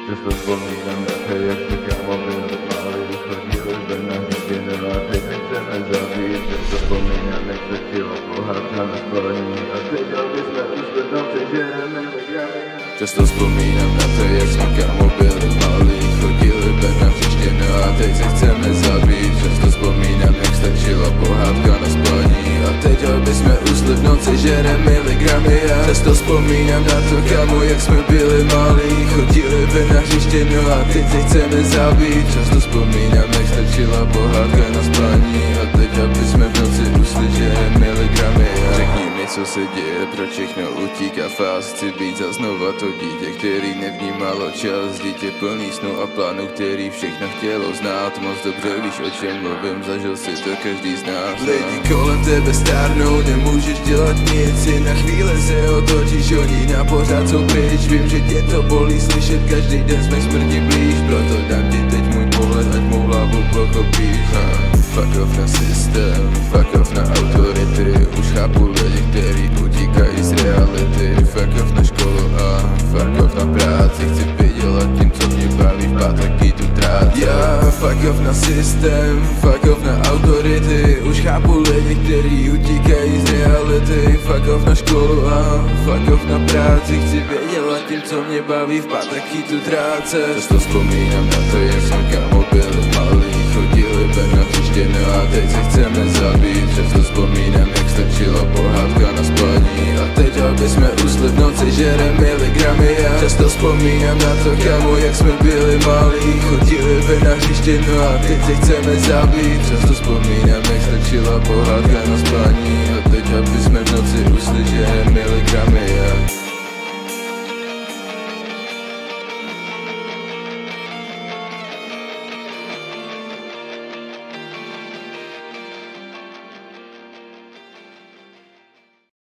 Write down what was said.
Často vzpomínám na to, jak jsme kámo byli malí, chodili ven na hřiště a teď nechceme zabít. Často vzpomínám, jak stačila pohádka na spání a teď aby jsme už v noci žereme miligramy. Často vzpomínám na to, jak jsme kámo byli malí, chodili ven na hřiště a teď se chceme zabít. Často vzpomínám, jak stačila pohádka na spání a teď aby jsme usli v noci žereme miligramy. Často vzpomínám na to, kámo, jak jsme byli malí, chodili ven na hřiště, no a teď se chceme zabít. Často vzpomínám, jak stačila pohádka na spání a teď aby jsme v noci usli žereme miligramy. Řekni mi, co se děje, proč všechno utíká fast. Chci být za znova to dítě, který nevnímalo čas. Dítě plný snů a plánů, který všechno chtělo znát. Moc dobře víš, o čem mluvím, zažil si to každý z nás. Lidi kolem tebe stárnou, nemůžeš dělat nic, jen na chvíli se otočíš, oni na pořád jsou pryč. Vím, že tě to bolí slyšet, každý den jsme k smrti blíž, proto dám ti teď můj pohled, ať mou hlavu pochopíš. Fuck off na systém, fuck off na autority, už chápu lidi, který utíkají z reality. Fuck off na školu a fuck off na práci, chci vydělat tím, co mě baví, v pátek tu tráci. Fuck off na systém, fuck off na autority, už chápu lidi, který utíkají z reality. Fuck off na školu a fuck off na práci, chci vydělat tím, co mě baví, v pátek tu tráce. Často vzpomínám na to, jak jsme kámo byli malí, chodili ven na hřiště, no a teď se chceme zabít. Často vzpomínám, jak stačila pohádka na spání a teď aby jsme usli v noci žereme miligramy. Často vzpomínám na to, kámo, jak jsme byli malí, chodili ven na hřiště, no a teď se chceme zabít. Často vzpomínám, jak stačila pohádka na spání a teď aby jsme v noci usli žereme miligramy.